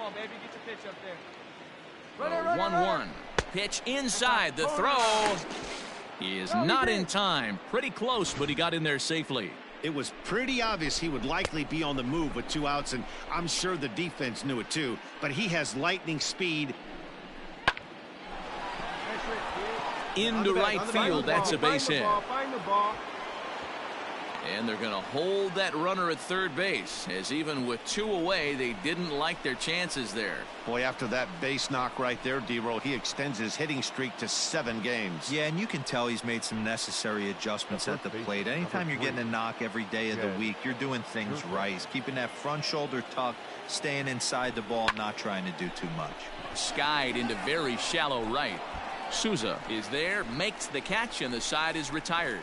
on, baby. Get your pitch up there. 1-1. Pitch inside. The throw. He is not in time. Pretty close, but he got in there safely. It was pretty obvious he would likely be on the move with 2 outs, and I'm sure the defense knew it too. But he has lightning speed. Into right field. That's a base hit. Find the ball. And they're going to hold that runner at third base, as even with 2 away, they didn't like their chances there. Boy, after that base knock right there, D-Roll, he extends his hitting streak to 7 games. Yeah, and you can tell he's made some necessary adjustments at the plate. Anytime you're getting a knock every day of the week, you're doing things right. He's keeping that front shoulder tucked, staying inside the ball, not trying to do too much. Skied into very shallow right. Souza is there, makes the catch, and the side is retired.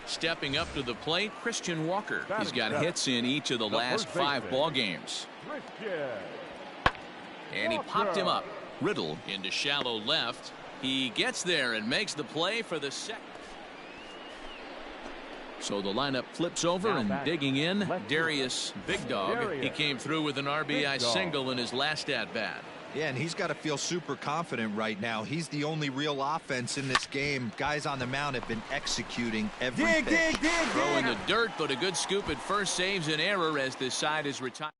Stepping up to the plate, Christian Walker. He's got hits in each of the last 5 ball games. And he popped him up. Riddle into shallow left. He gets there and makes the play for the second. So the lineup flips over, and digging in, Darius Big Dog. He came through with an RBI single in his last at-bat. Yeah, and he's got to feel super confident right now. He's the only real offense in this game. Guys on the mound have been executing every pitch. Throw in the dirt, but a good scoop at first saves an error as this side is retired.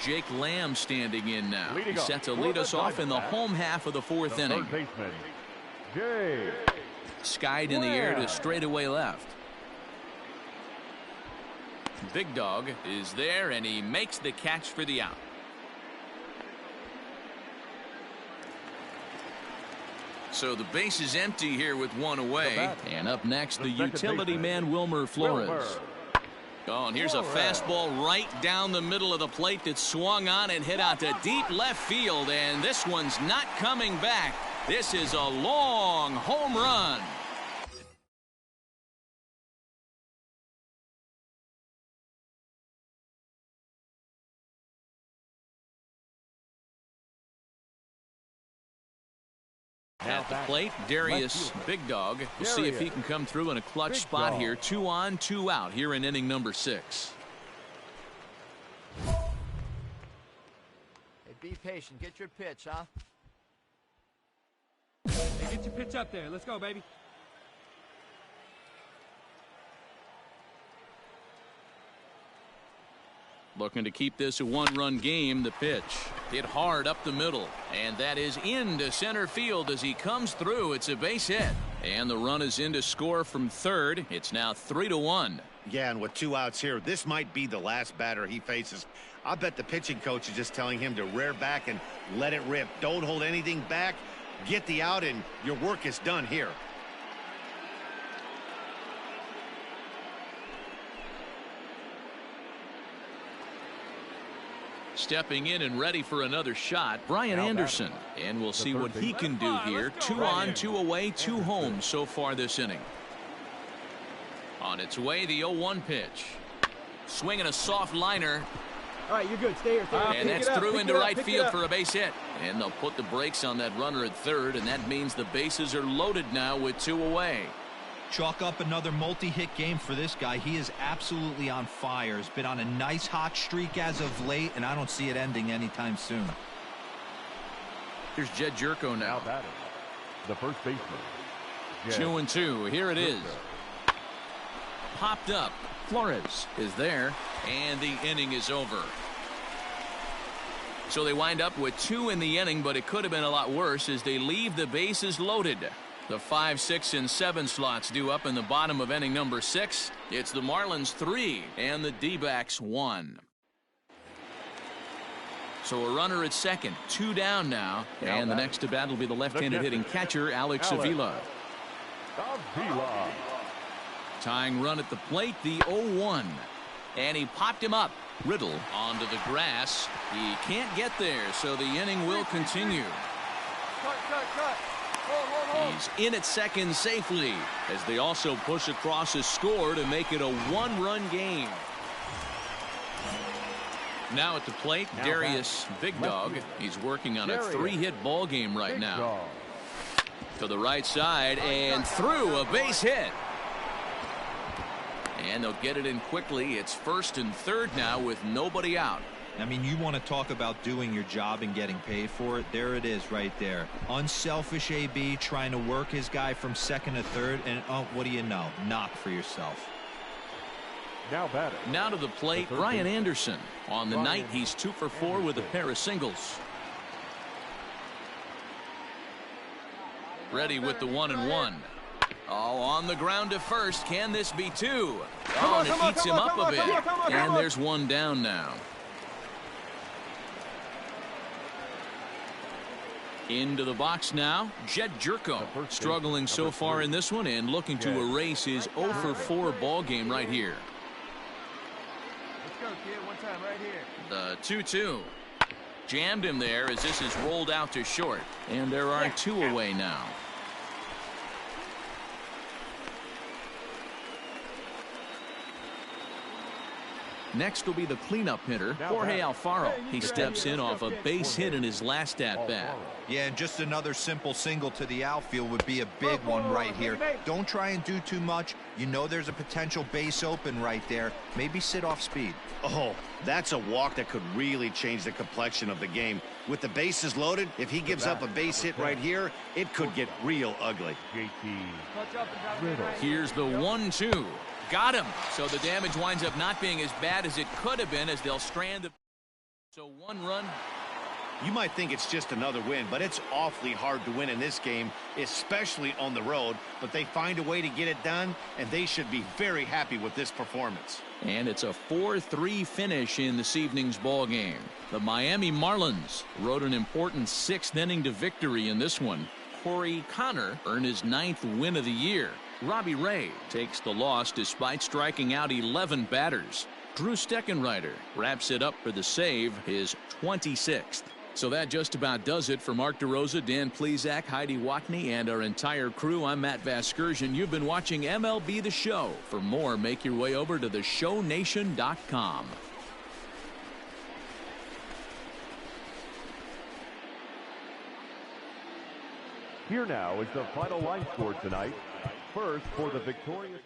Jake Lamb standing in now. He's set to lead us off in the home half of the 4th inning. Skied in the air to straightaway left. Big Dog is there, and he makes the catch for the out. So the base is empty here with 1 away. And up next, the utility man, Wilmer Flores. Oh, and here's a fastball right down the middle of the plate that swung on and hit out to deep left field. And this one's not coming back. This is a long home run. At the plate, Darius Big Dog. We'll see if he can come through in a clutch spot here. 2 on, 2 out here in inning number 6. Hey, be patient. Get your pitch, huh? Hey, get your pitch up there. Let's go, baby. Looking to keep this a 1-run game. The pitch hit hard up the middle, and that is into center field as he comes through. It's a base hit, and the run is in to score from third. It's now 3-1. Yeah, and with 2 outs here, this might be the last batter he faces. I bet the pitching coach is just telling him to rear back and let it rip. Don't hold anything back. Get the out, and your work is done here. Stepping in and ready for another shot, Brian Anderson. And we'll see what he can do here. 2 on, 2 away, 2 home so far this inning. On its way, the 0-1 pitch. Swinging a soft liner. All right, you're good. Stay here. And that's through into right field for a base hit. And they'll put the brakes on that runner at third, and that means the bases are loaded now with 2 away. Chalk up another multi-hit game for this guy. He is absolutely on fire. He's been on a nice hot streak as of late, and I don't see it ending anytime soon. Here's Jed Jerko now. The first baseman. 2-2. Here it is. Popped up. Flores is there, and the inning is over. So they wind up with 2 in the inning, but it could have been a lot worse as they leave the bases loaded. The 5, 6, and 7 slots due up in the bottom of inning number 6. It's the Marlins 3 and the D-backs 1. So a runner at second, 2 down now. And the next to bat will be the left-handed hitting catcher, Alex Avila. Tying run at the plate, the 0-1. And he popped him up. Riddle onto the grass. He can't get there, so the inning will continue. Cut. He's in at second safely as they also push across a score to make it a 1-run game. Now at the plate, Darius Big Dog. He's working on a 3-hit ball game right now. To the right side and through, a base hit. And they'll get it in quickly. It's 1st and 3rd now with nobody out. I mean, you want to talk about doing your job and getting paid for it. There it is right there. Unselfish AB trying to work his guy from 2nd to 3rd. And, oh, what do you know? Knock for yourself. Now batting. Now to the plate, Brian Anderson. On the night, he's 2 for 4 with a pair of singles. Ready with the 1-1. Oh, on the ground to first. Can this be 2? Oh, and it eats him up a bit. And there's 1 down now. Into the box now, Jed Jerko, struggling so far in this one and looking to erase his 0 for 4 ball game right here. Let's go, kid. One time right here. The 2-2. Jammed him there as this is rolled out to short. And there are 2 away now. Next will be the cleanup hitter, Jorge Alfaro. He steps in off a base hit in his last at-bat. Yeah, and just another simple single to the outfield would be a big one right here. Don't try and do too much. You know there's a potential base open right there. Maybe sit off speed. Oh, that's a walk that could really change the complexion of the game. With the bases loaded, if he gives up a base hit right here, it could get real ugly. Here's the 1-2. Got him. So the damage winds up not being as bad as it could have been as they'll strand the. So 1 run. You might think it's just another win, but it's awfully hard to win in this game, especially on the road. But they find a way to get it done, and they should be very happy with this performance. And it's a 4-3 finish in this evening's ball game. The Miami Marlins rode an important 6th inning to victory in this one. Corey Connor earned his 9th win of the year. Robbie Ray takes the loss despite striking out 11 batters. Drew Steckenrider wraps it up for the save, his 26th. So that just about does it for Mark DeRosa, Dan Plesac, Heidi Watney, and our entire crew. I'm Matt Vasgersian. You've been watching MLB The Show. For more, make your way over to theshownation.com. Here now is the final line score tonight. First for the victorious.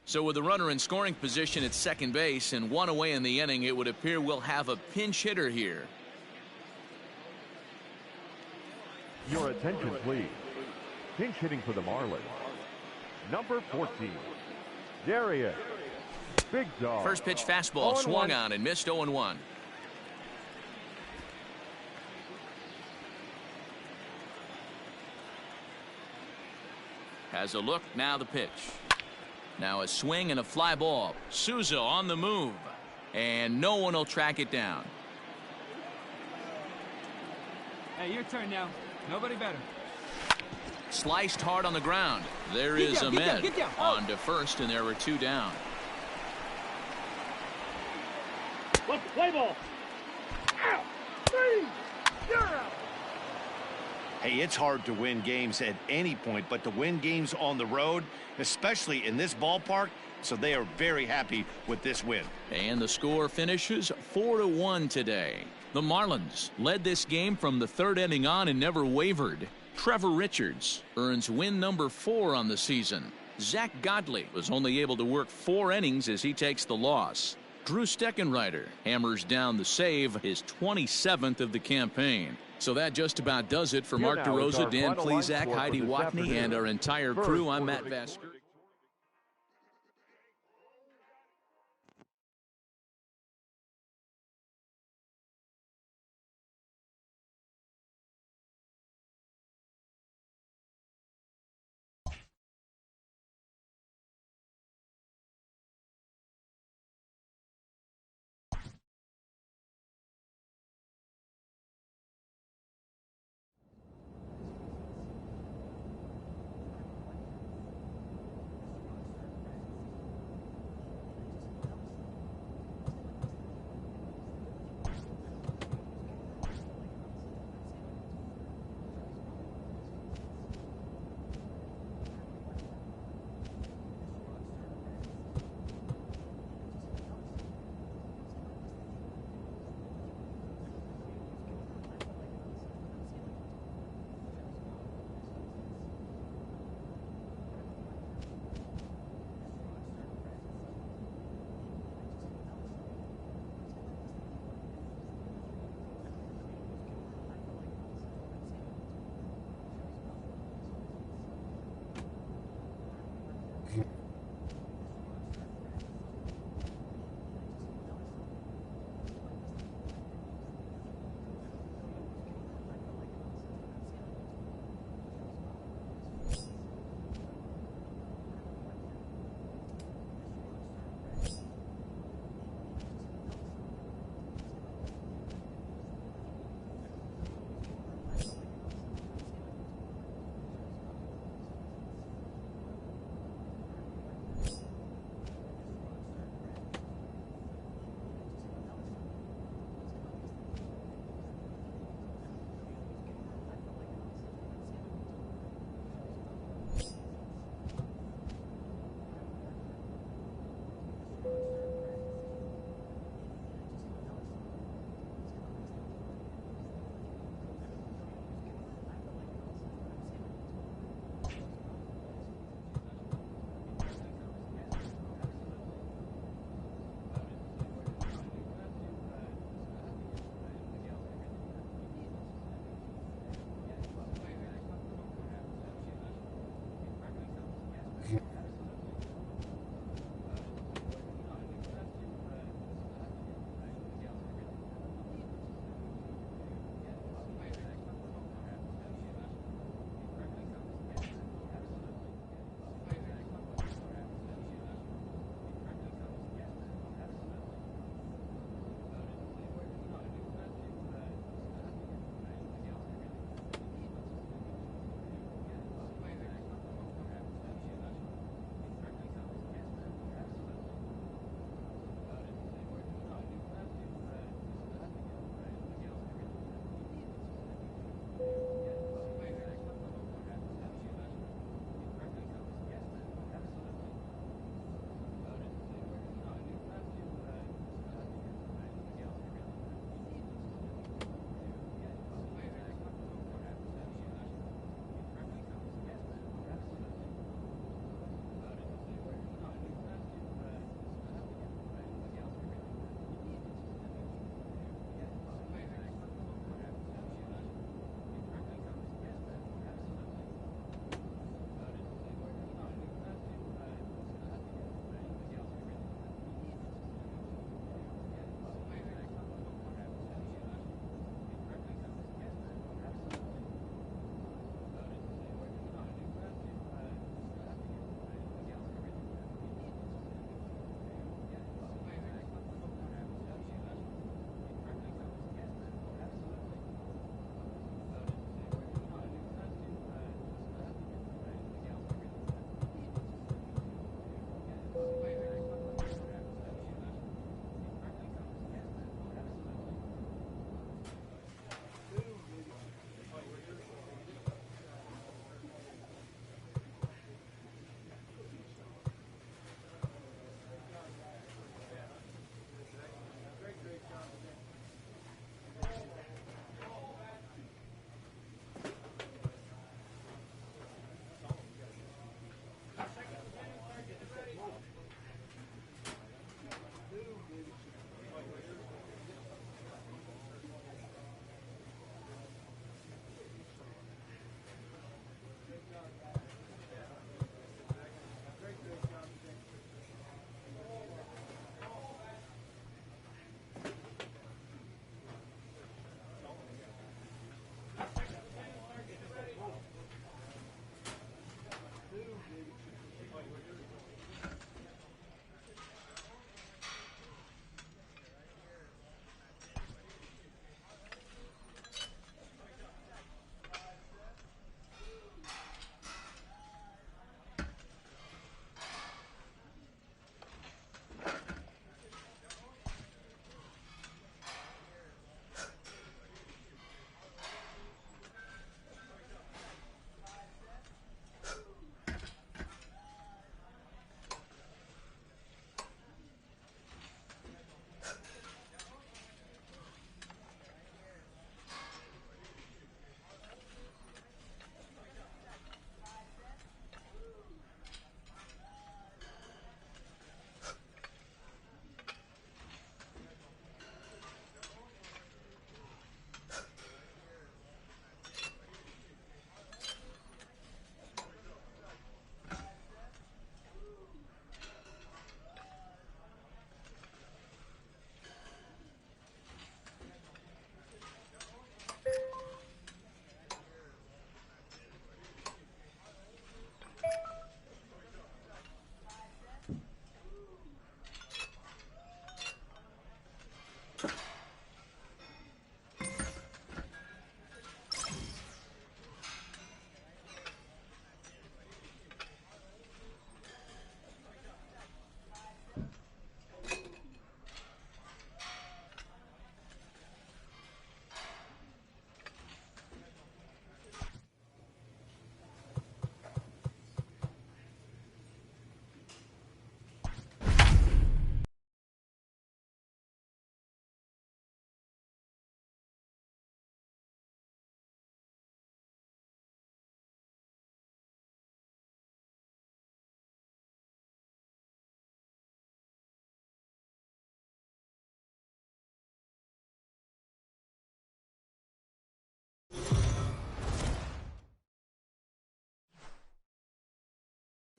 So with the runner in scoring position at second base and 1 away in the inning, it would appear we'll have a pinch hitter here. Your attention, please. Pinch hitting for the Marlins. Number 14, Darius. Big dog. First pitch fastball swung on and missed 0-1. Has a look, now the pitch. Now a swing and a fly ball. Souza on the move. And no one will track it down. Hey, your turn now. Nobody better. Sliced hard on the ground. There is Ahmed on to first, and there were 2 down. Play ball. Out. 3. You're out. Hey, it's hard to win games at any point, but to win games on the road, especially in this ballpark, so they are very happy with this win. And the score finishes 4-1 today. The Marlins led this game from the 3rd inning on and never wavered. Trevor Richards earns win number 4 on the season. Zach Godley was only able to work 4 innings as he takes the loss. Drew Steckenrider hammers down the save, his 27th of the campaign. So that just about does it for Here Mark now is DeRosa, our Dan final line Plezak, score for Heidi this Watney, afternoon. and our entire First crew. I'm for the Matt Victoria- Vasker.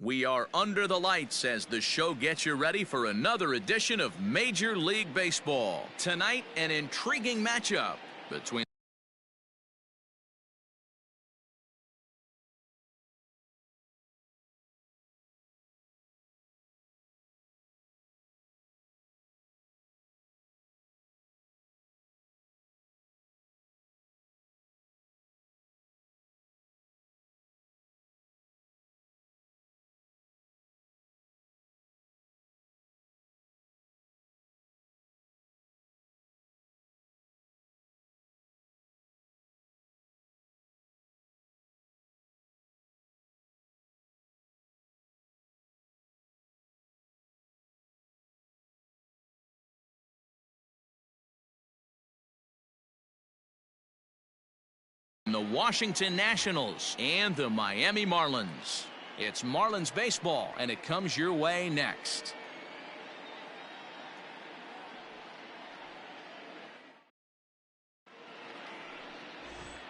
We are under the lights as the show gets you ready for another edition of Major League Baseball. Tonight, an intriguing matchup between the Washington Nationals and the Miami Marlins. It's Marlins baseball, and it comes your way next.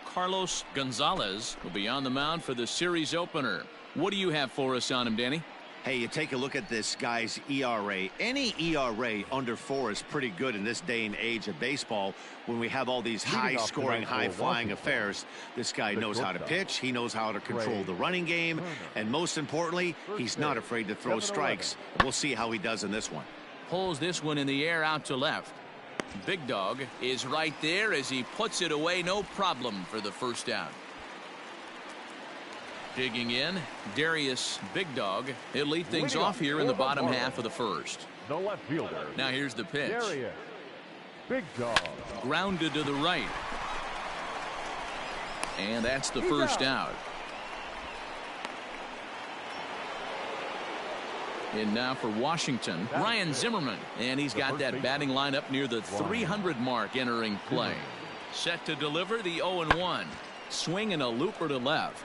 Carlos Gonzalez will be on the mound for the series opener. What do you have for us on him, Danny? Hey, you take a look at this guy's ERA. Any ERA under 4 is pretty good in this day and age of baseball when we have all these high-scoring, high-flying affairs. This guy knows how to pitch. He knows how to control the running game. And most importantly, he's not afraid to throw strikes. We'll see how he does in this one. Pulls this one in the air out to left. Big Dog is right there as he puts it away, no problem for the first out. Digging in, Darius Big Dog. He'll lead things off here in the bottom half of the first. The left fielder. Now here's the pitch. Darius Big Dog. Grounded to the right. And that's the first out. And now for Washington, Ryan Zimmerman. And he's got that batting lineup near the 300 mark entering play. Set to deliver the 0-1. Swing and a looper to left.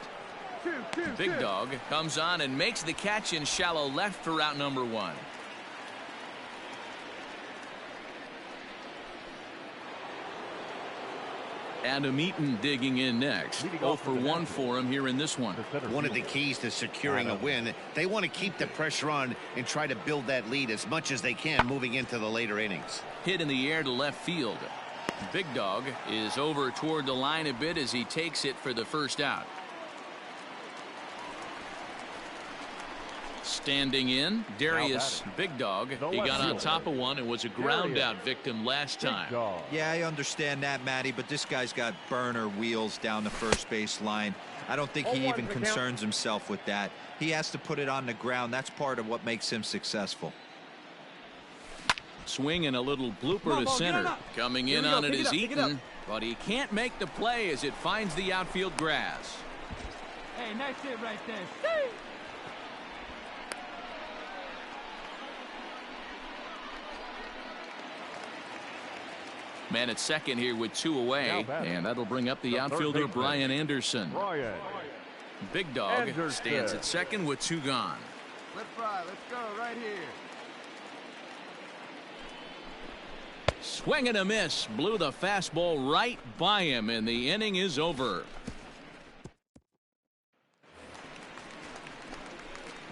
Big Dog comes on and makes the catch in shallow left for out number 1. Adam Eaton digging in next. 0 for 1 for him here in this one. One of the keys to securing a win, they want to keep the pressure on and try to build that lead as much as they can moving into the later innings. Hit in the air to left field. Big Dog is over toward the line a bit as he takes it for the first out. Standing in, Darius Big Dog. He got on top of one and was a ground out victim last time. Yeah, I understand that, Matty, but this guy's got burner wheels down the first base line. I don't think he even concerns himself with that. He has to put it on the ground. That's part of what makes him successful. Swing and a little blooper to center. Coming in on it is Eaton, but he can't make the play as it finds the outfield grass. Hey, nice hit right there. Man at second here with 2 away, and that'll bring up the outfielder Brian Anderson. Big Dog stands at second with 2 gone. Let's fly. Let's go right here. Swing and a miss. Blew the fastball right by him, and the inning is over.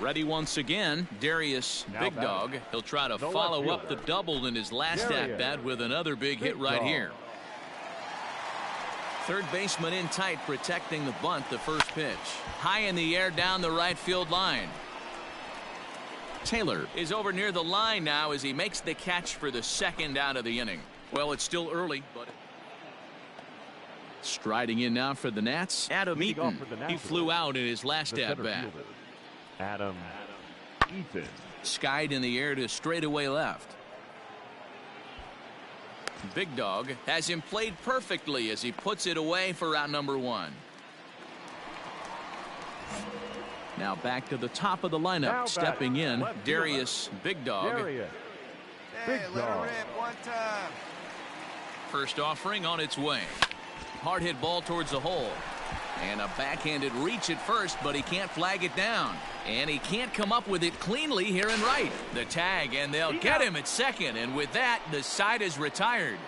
Ready once again, Darius Big Dog. He'll try to follow up the double in his last at-bat with another big hit right here. Third baseman in tight, protecting the bunt, the first pitch. High in the air down the right field line. Taylor is over near the line now as he makes the catch for the second out of the inning. Well, it's still early, but striding in now for the Nats, Adam Eaton. He flew out in his last at-bat. Adam Eaton. Skied in the air to straightaway left. Big Dog has him played perfectly as he puts it away for out number 1. Now back to the top of the lineup. Stepping in, Darius Big Dog. Darius Hey, let her rip one time. First offering on its way. Hard hit ball towards the hole. And a backhanded reach at first, but he can't flag it down. And he can't come up with it cleanly here in right. The tag, and they'll get him at second. And with that, the side is retired.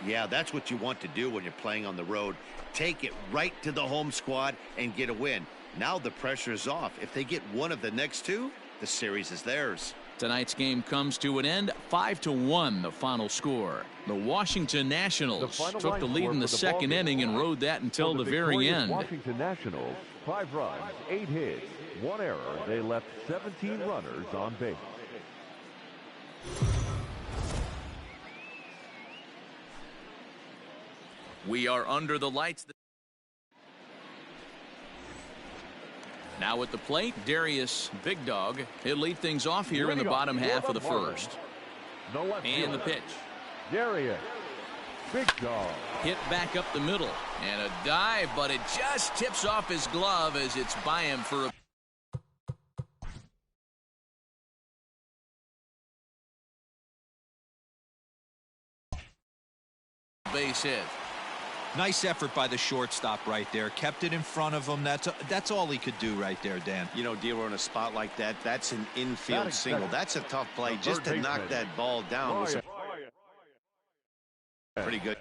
Yeah, that's what you want to do when you're playing on the road. Take it right to the home squad and get a win. Now the pressure is off. If they get one of the next two, the series is theirs. Tonight's game comes to an end. 5-1 the final score. The Washington Nationals took the lead in the second inning and rode that until the very end. Washington Nationals, 5 runs, 8 hits, 1 error. They left 17 runners on base. We are under the lights. Now at the plate, Darius Big Dog. He'll lead things off here in the bottom half of the first. And the pitch. Darius Big Dog. Hit back up the middle. And a dive, but it just tips off his glove as it's by him for a base hit. Nice effort by the shortstop right there. Kept it in front of him. That's all he could do right there, Dan. You know, dealer in a spot like that, that's an infield single. That's a tough play. Just to knock that ball down was pretty good.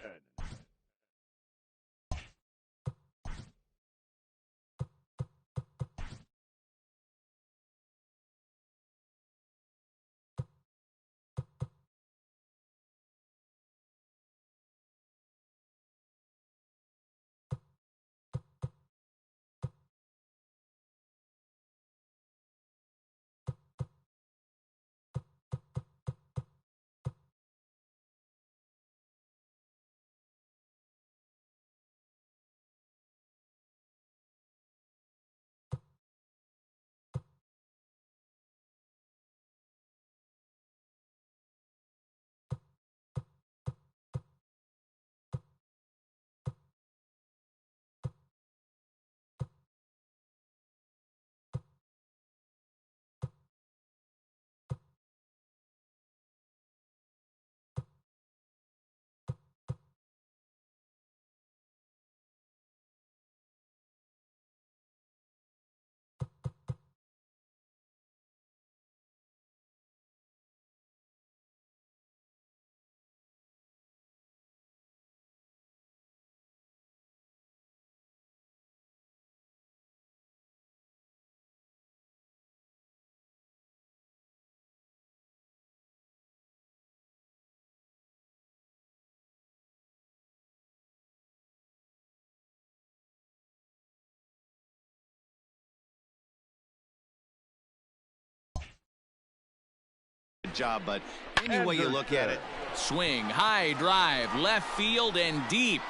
Job, but any way you look at it. Swing, high drive, left field and deep.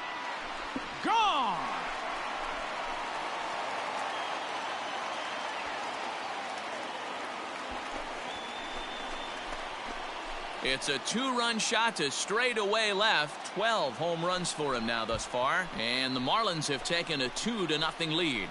Gone! It's a 2-run shot to straightaway left. 12 home runs for him now thus far. And the Marlins have taken a 2-0 lead.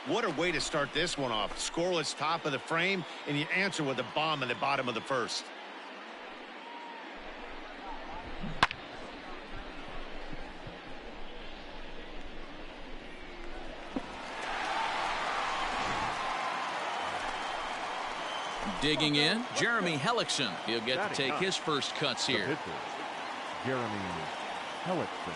What a way to start this one off. Scoreless top of the frame, and you answer with a bomb in the bottom of the first. Digging in, Jeremy Hellickson. He'll get to take his first cuts here. Jeremy Hellickson.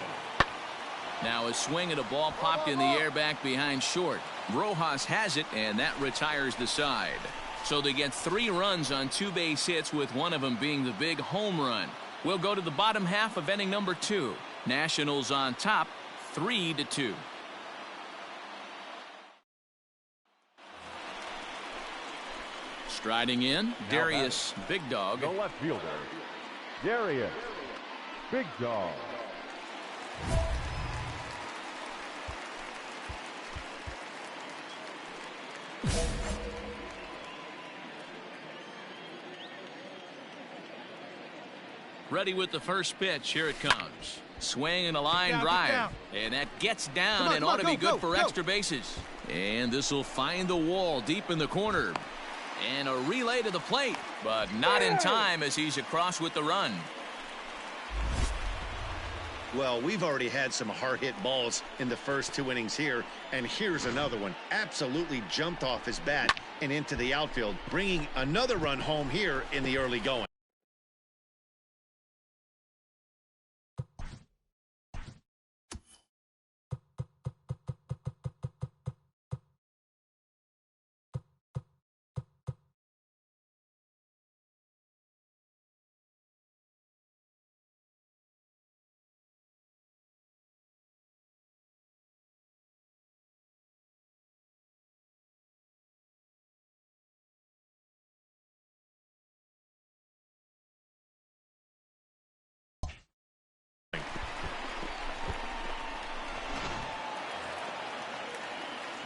Now a swing at a ball popped in the air back behind short. Rojas has it, and that retires the side. So they get 3 runs on 2 base hits, with one of them being the big home run. We'll go to the bottom half of inning number 2. Nationals on top, 3-2. Striding in, Darius Big Dog. The left fielder, Darius Big Dog. Ready with the first pitch. Here it comes. Swing and a line drive. And that gets down and ought to be good for extra bases. And this will find the wall deep in the corner. And a relay to the plate, but not in time as he's across with the run. Well, we've already had some hard-hit balls in the first 2 innings here, and here's another one. Absolutely jumped off his bat and into the outfield, bringing another run home here in the early going.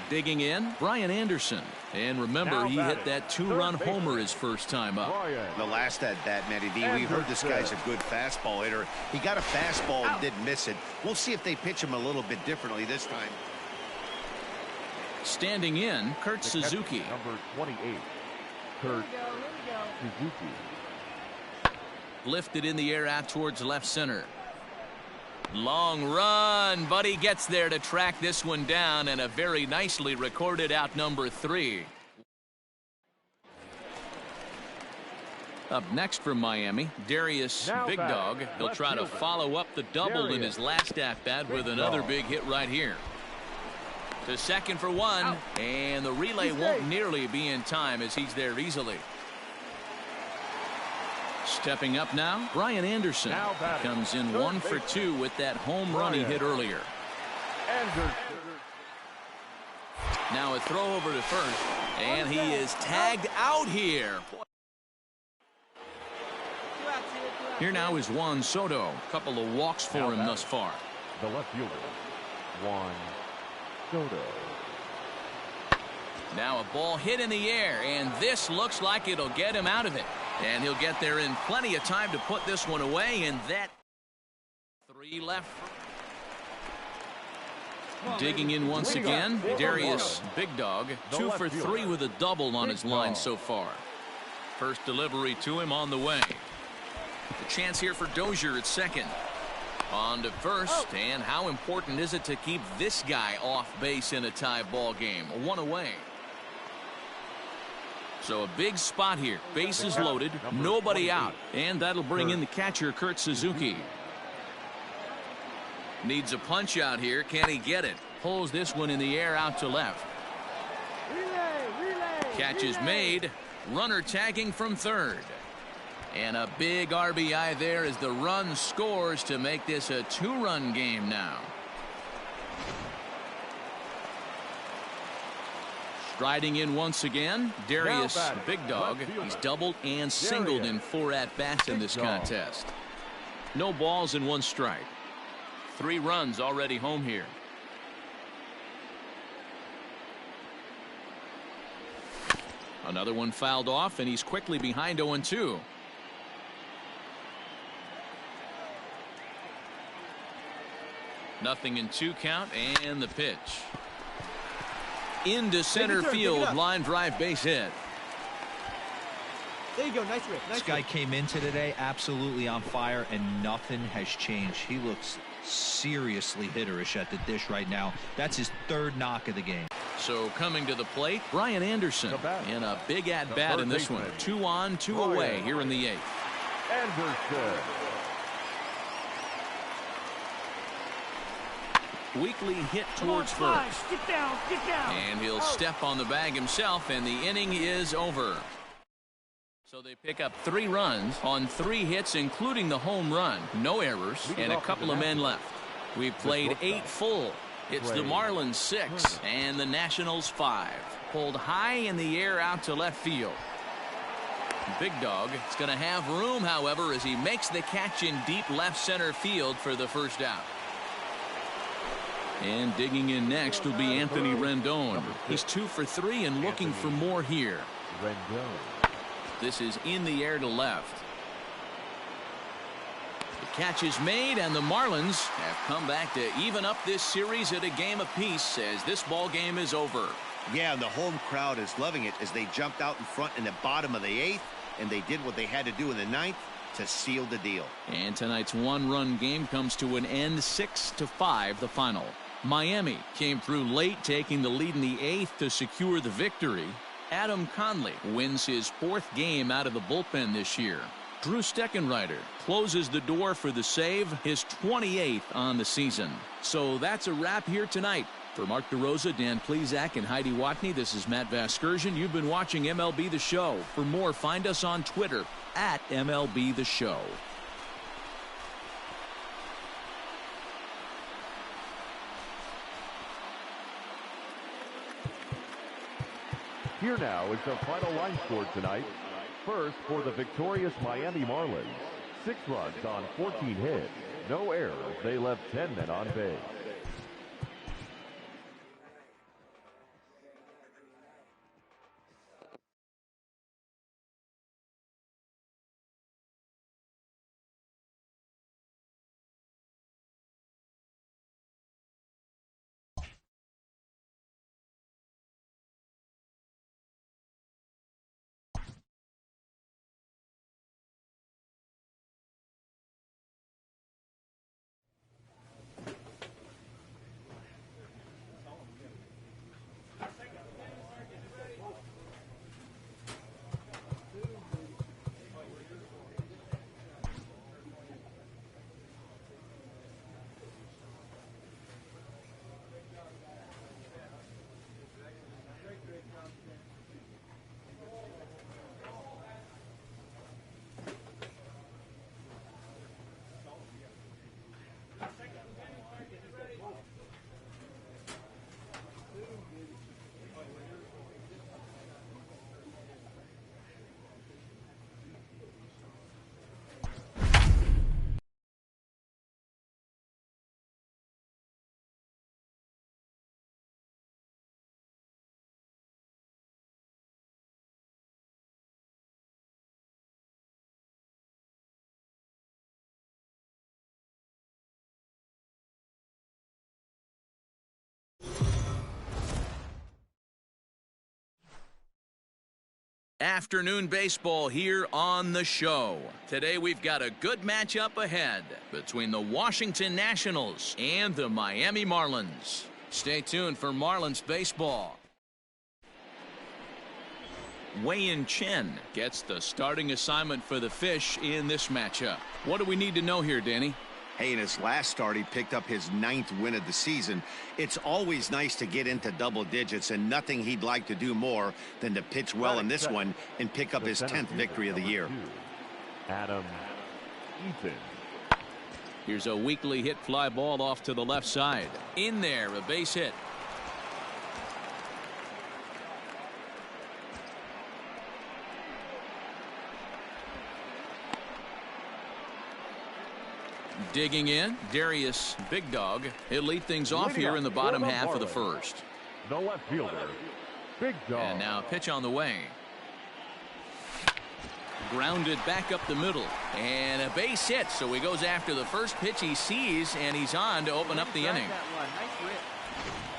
Digging in, Brian Anderson. And remember, he hit that 2-run homer his first time up. The last at bat, Matty D, we heard this guy's a good fastball hitter. He got a fastball and didn't miss it. We'll see if they pitch him a little bit differently this time. Standing in, Kurt Suzuki. Number 28, Kurt Suzuki. Lifted in the air out towards left center. Long run, but he gets there to track this one down, and a very nicely recorded out number 3. Up next from Miami, Darius Big Dog. He'll try to follow up the double in his last at-bat with another big hit right here. To second for 1, and the relay won't nearly be in time as he's there easily. Stepping up now, Brian Anderson. Comes in 1 for 2 with that home run he hit earlier. Now a throw over to first, and he is tagged out here. Here now is Juan Soto. Couple of walks for him thus far. The left fielder, Juan Soto. Now a ball hit in the air, and this looks like it'll get him out of it. And he'll get there in plenty of time to put this one away, and that 3 left. Digging in once again, Darius Big Dog. 2 for 3 with a double on his line so far. First delivery to him on the way. The chance here for Dozier at second. On to first, and how important is it to keep this guy off base in a tie ball game? 1 away. So a big spot here. Bases loaded, nobody out, and that'll bring in the catcher, Kurt Suzuki. Needs a punch out here. Can he get it? Pulls this one in the air out to left. Catch is made. Runner tagging from third. And a big RBI there as the run scores to make this a 2-run game now. Striding in once again, Darius Big Dog. He's doubled and singled in 4 at-bats in this contest. No balls and 1 strike. 3 runs already home here. Another one fouled off, and he's quickly behind 0-2. Nothing in 2 count, and the pitch. Into center field, line drive base hit. There you go, nice rip. This guy came into today absolutely on fire, and nothing has changed. He looks seriously hitterish at the dish right now. That's his 3rd knock of the game. So coming to the plate, Brian Anderson in a big at-bat in this one. 2 on, 2 away here in the 8th. Anderson. Weakly hit towards first. Get down, get down. And he'll step on the bag himself, and the inning is over. So they pick up 3 runs on 3 hits, including the home run. No errors, and a couple of men left. We've played 8 full. It's the Marlins 6 and the Nationals 5. Pulled high in the air out to left field. Big Dog is going to have room, however, as he makes the catch in deep left center field for the first out. And digging in next will be Anthony Rendon. He's 2 for 3 and looking for more here. This is in the air to left. The catch is made, and the Marlins have come back to even up this series at a game apiece as this ball game is over. Yeah, and the home crowd is loving it as they jumped out in front in the bottom of the 8th, and they did what they had to do in the 9th to seal the deal. And tonight's one-run game comes to an end, 6-5 the final. Miami came through late, taking the lead in the 8th to secure the victory. Adam Conley wins his 4th game out of the bullpen this year. Drew Steckenrider closes the door for the save, his 28th on the season. So that's a wrap here tonight. For Mark DeRosa, Dan Plesac, and Heidi Watney, this is Matt Vasgersian. You've been watching MLB The Show. For more, find us on Twitter at MLB The Show. Here now is the final line score tonight. First, for the victorious Miami Marlins, 6 runs on 14 hits, no errors. They left 10 men on base. Afternoon baseball here on the show. Today we've got a good matchup ahead between the Washington Nationals and the Miami Marlins. Stay tuned for Marlins baseball. Wei-Yin Chen gets the starting assignment for the Fish in this matchup. What do we need to know here, Danny? Hey, in his last start, he picked up his 9th win of the season. It's always nice to get into double digits, and nothing he'd like to do more than to pitch well in this one and pick up his 10th victory of the year. Adam Eaton. Here's a weakly hit fly ball off to the left side. In there, a base hit. Digging in, Darius Big Dog. He'll lead things off here in the bottom half of the first. The left fielder, Big Dog. And now pitch on the way. Grounded back up the middle. And a base hit, so he goes after the first pitch he sees, and he's on to open up the inning.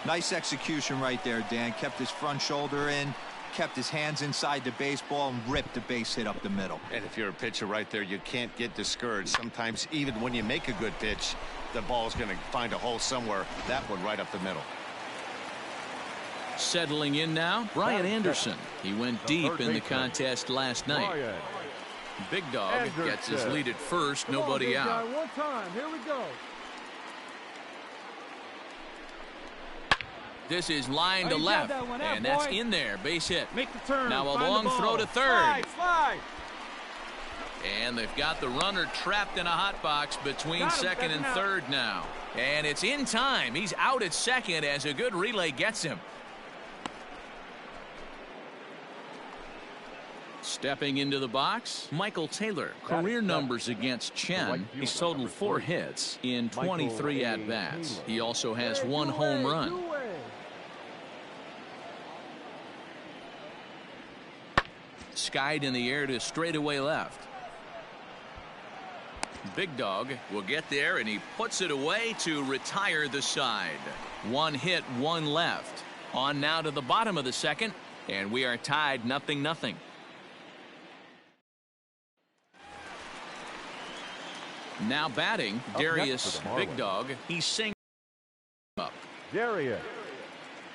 Nice execution right there, Dan. Kept his front shoulder in, kept his hands inside the baseball, and ripped the base hit up the middle. And if you're a pitcher right there, you can't get discouraged. Sometimes even when you make a good pitch, the ball's going to find a hole somewhere. That one right up the middle. Settling in now, Brian Anderson. He went deep in the contest last night. Big Dog gets his lead at first, nobody out. One time, here we go. This is line to left, and that's in there, base hit. Make the turn. Now a long throw to third. And they've got the runner trapped in a hot box between second and third now. And it's in time. He's out at second as a good relay gets him. Stepping into the box, Michael Taylor. Career numbers against Chen. He's totaled 4 hits in 23 at-bats. He also has 1 home run. Skied in the air to straightaway left. Big Dog will get there, and he puts it away to retire the side. 1 hit, 1 left. On now to the bottom of the second, and we are tied 0-0. Now batting, Darius Big Dog. He's singing up. Darius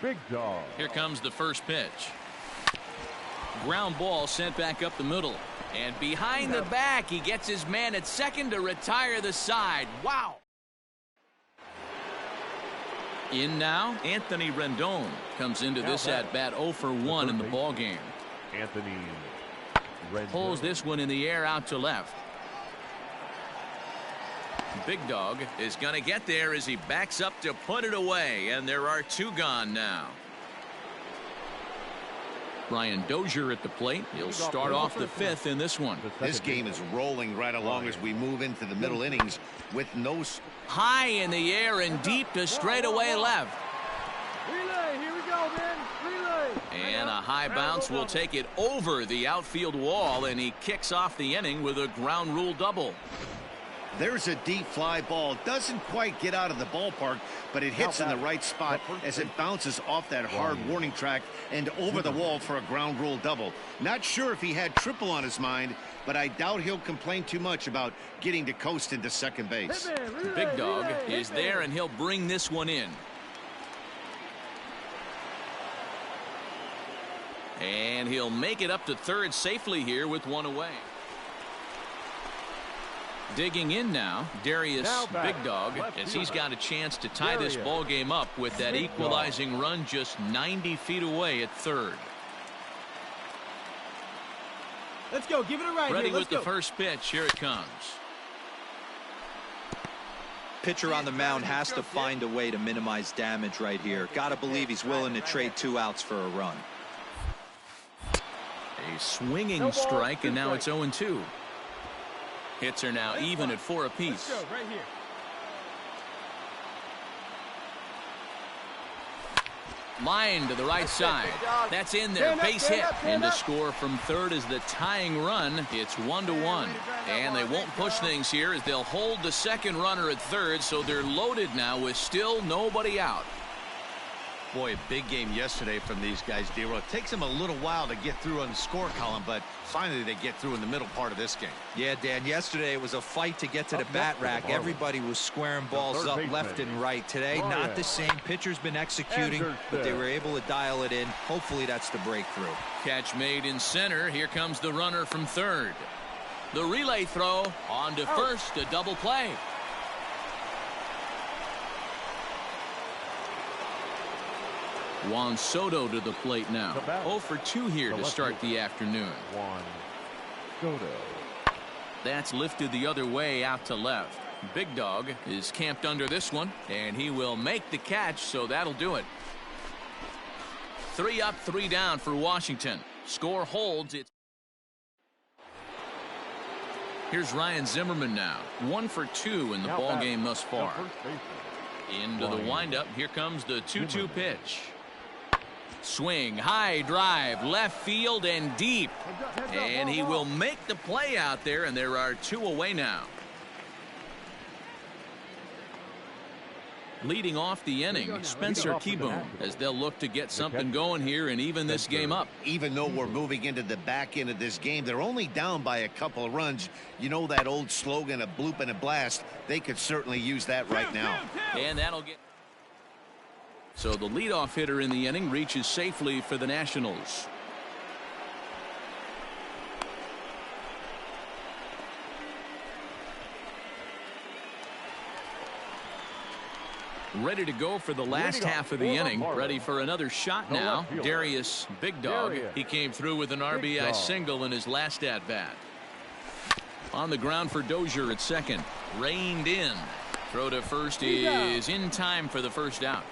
Big Dog. Here comes the first pitch. Ground ball sent back up the middle. And behind the back, he gets his man at second to retire the side. Wow. In now, Anthony Rendon comes into this at-bat 0 for 1 in the ball game. Anthony Rendon pulls this one in the air out to left. Big Dog is going to get there as he backs up to put it away, and there are 2 gone now. Brian Dozier at the plate. He'll start off the 5th in this one. This game is rolling right along as we move into the middle innings with no... High in the air and deep to straightaway left. Relay, here we go, man. Relay. And a high bounce will take it over the outfield wall, and he kicks off the inning with a ground rule double. There's a deep fly ball. Doesn't quite get out of the ballpark, but it hits in the right spot as it bounces off that hard warning track and over the wall for a ground rule double. Not sure if he had triple on his mind, but I doubt he'll complain too much about getting to coast into second base. Big Dog is there, and he'll bring this one in. And he'll make it up to third safely here with 1 away. Digging in now, Darius Big Dog, as he's got a chance to tie this ball game up with that equalizing run just 90 feet away at third. Let's go. Give it a right. Ready with the first pitch. Here it comes. Pitcher on the mound has to find a way to minimize damage right here. Got to believe he's willing to trade 2 outs for a run. A swinging strike, and now it's 0-2. Hits are now even at 4 apiece. Let's go, right here. Line to the right side. That's in there. Base hit. And to score from third is the tying run. It's 1-1. And they won't push things here as they'll hold the second runner at third, so they're loaded now with still nobody out. Boy, a big game yesterday from these guys, D-Roll. It takes them a little while to get through on the score column, but finally they get through in the middle part of this game. Yeah, Dan, yesterday it was a fight to get to the bat rack. Everybody was squaring balls up left and right. Today, not the same. Pitcher's been executing, but they were able to dial it in. Hopefully that's the breakthrough. Catch made in center. Here comes the runner from third. The relay throw on to first, a double play. Juan Soto to the plate now. 0 for 2 here to start the afternoon. Juan Soto. That's lifted the other way out to left. Big Dog is camped under this one, and he will make the catch, so that'll do it. 3 up, 3 down for Washington. Score holds. Here's Ryan Zimmerman now. 1 for 2 in the ball game thus far. Into the windup. Here comes the 2-2 pitch. Swing, high drive, left field and deep. And he will make the play out there, and there are 2 away now. Leading off the inning, Spencer Kieboom, as they'll look to get something going here and even this game up. Even though we're moving into the back end of this game, they're only down by a couple of runs. You know that old slogan, a bloop and a blast. They could certainly use that right now. And that'll get... So the leadoff hitter in the inning reaches safely for the Nationals. Ready to go for the last half of the inning. Ready for another shot now. Darius Big Dog. He came through with an RBI single in his last at-bat. On the ground for Dozier at second. Reined in. Throw to first is in time for the first out.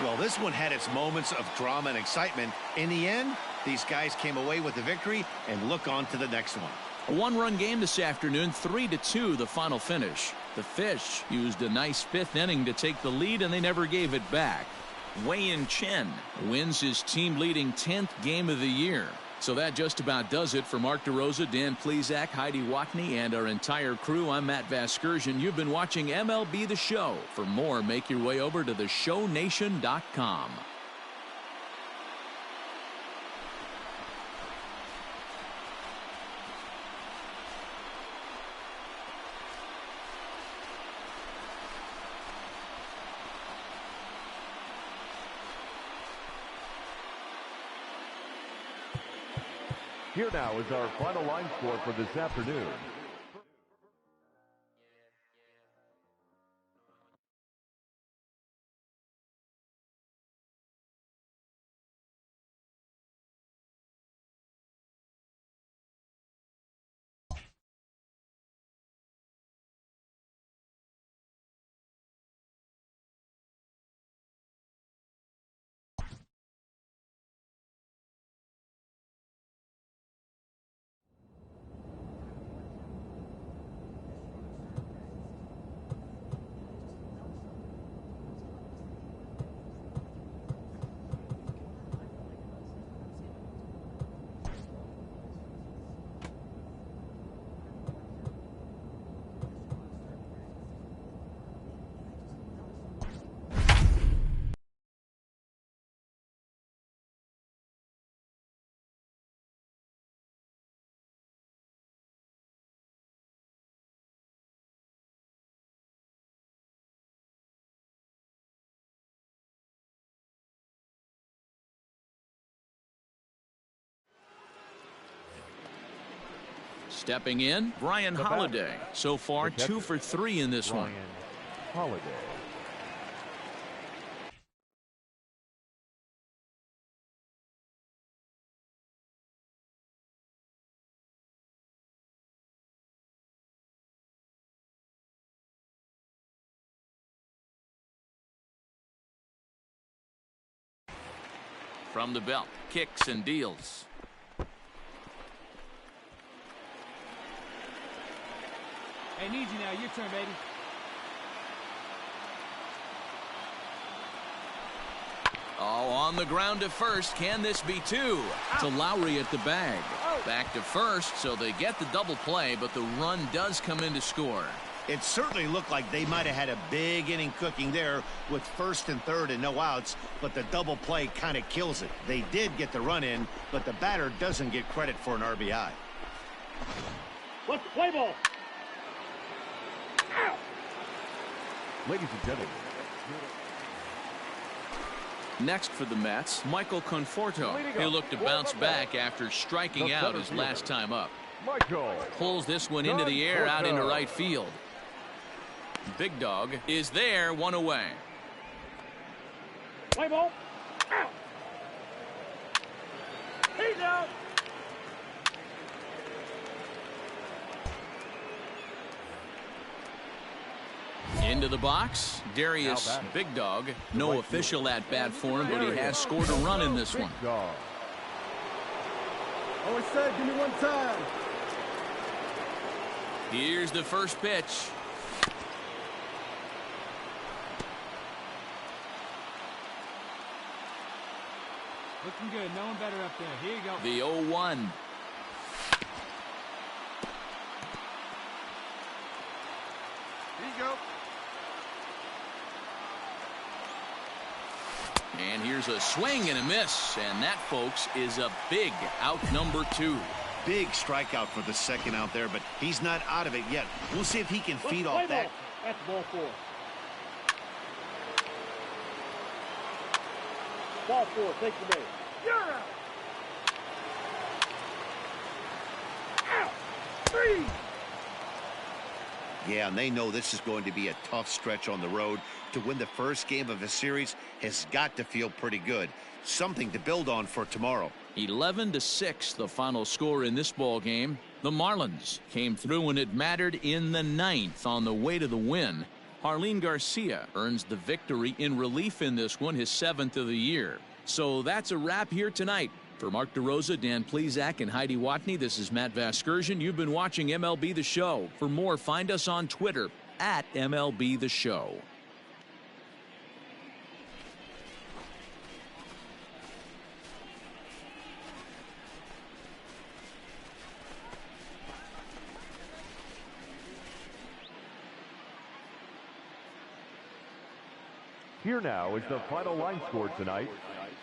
Well, this one had its moments of drama and excitement. In the end, these guys came away with the victory and look on to the next one. A 1-run game this afternoon, 3-2 the final finish. The Fish used a nice 5th inning to take the lead, and they never gave it back. Wei-Yin Chen wins his team-leading 10th game of the year. So that just about does it for Mark DeRosa, Dan Plesac, Heidi Watney, and our entire crew. I'm Matt Vasgersian. You've been watching MLB The Show. For more, make your way over to theshownation.com. Here now is our final line score for this afternoon. Stepping in, Brian Holiday. So far, 2 for 3 in this one. Holiday. From the belt, kicks and deals. Hey, need you now. Your turn, baby. Oh, on the ground to first. Can this be 2? To Lowry at the bag. Back to first, so they get the double play, but the run does come in to score. It certainly looked like they might have had a big inning cooking there with first and third and no outs, but the double play kind of kills it. They did get the run in, but the batter doesn't get credit for an RBI. What's the play ball? Ladies and gentlemen. Next for the Mets, Michael Conforto. He'll look to bounce back after striking out his last time up. Michael Pulls this one into the air out into right field. Big Dog is there, 1 away. Play ball. Out. He's out. Into the box, Darius Big Dog. No official at-bat for him, but he has scored a run in this one. Always said, give me one time. Here's the first pitch. Looking good. No one better up there. Here you go. The 0-1. Here you go. And here's a swing and a miss. And that, folks, is a big out number 2. Big strikeout for the second out there, but he's not out of it yet. We'll see if he can feed off that. That's ball 4. Ball 4. Take the base. You're out. Out. 3. Yeah, and they know this is going to be a tough stretch on the road. To win the first game of a series has got to feel pretty good. Something to build on for tomorrow. 11-6, the final score in this ball game. The Marlins came through when it mattered in the 9th on the way to the win. Jarlin Garcia earns the victory in relief in this one, his 7th of the year. So that's a wrap here tonight. For Mark DeRosa, Dan Plesac, and Heidi Watney, this is Matt Vasgersian. You've been watching MLB The Show. For more, find us on Twitter at MLB The Show. Here now is the final line score tonight.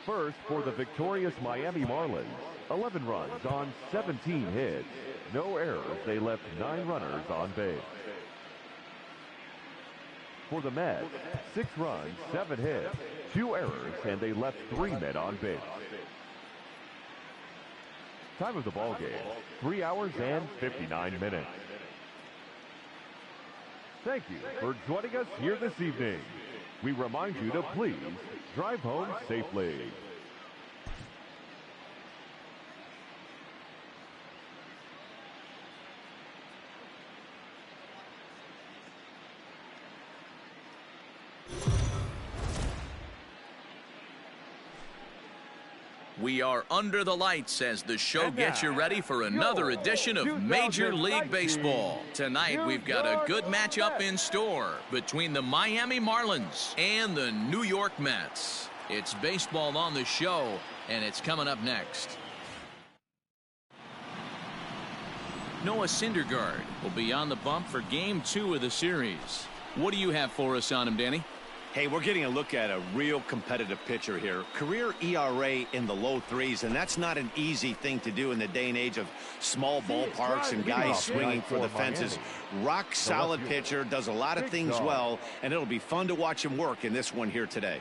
First, for the victorious Miami Marlins, 11 runs on 17 hits. No errors. They left 9 runners on base. For the Mets, 6 runs, 7 hits, 2 errors, and they left 3 men on base. Time of the ball game, 3 hours and 59 minutes. Thank you for joining us here this evening. We remind you to please drive home safely. We are under the lights as the show gets you ready for another edition of Major League Baseball. Tonight, we've got a good matchup in store between the Miami Marlins and the New York Mets. It's baseball on the show, and it's coming up next. Noah Syndergaard will be on the bump for Game 2 of the series. What do you have for us on him, Danny? Hey, we're getting a look at a real competitive pitcher here. Career ERA in the low 3s, and that's not an easy thing to do in the day and age of small ballparks and guys swinging for the fences. Rock solid pitcher, does a lot of things well, and it'll be fun to watch him work in this one here today.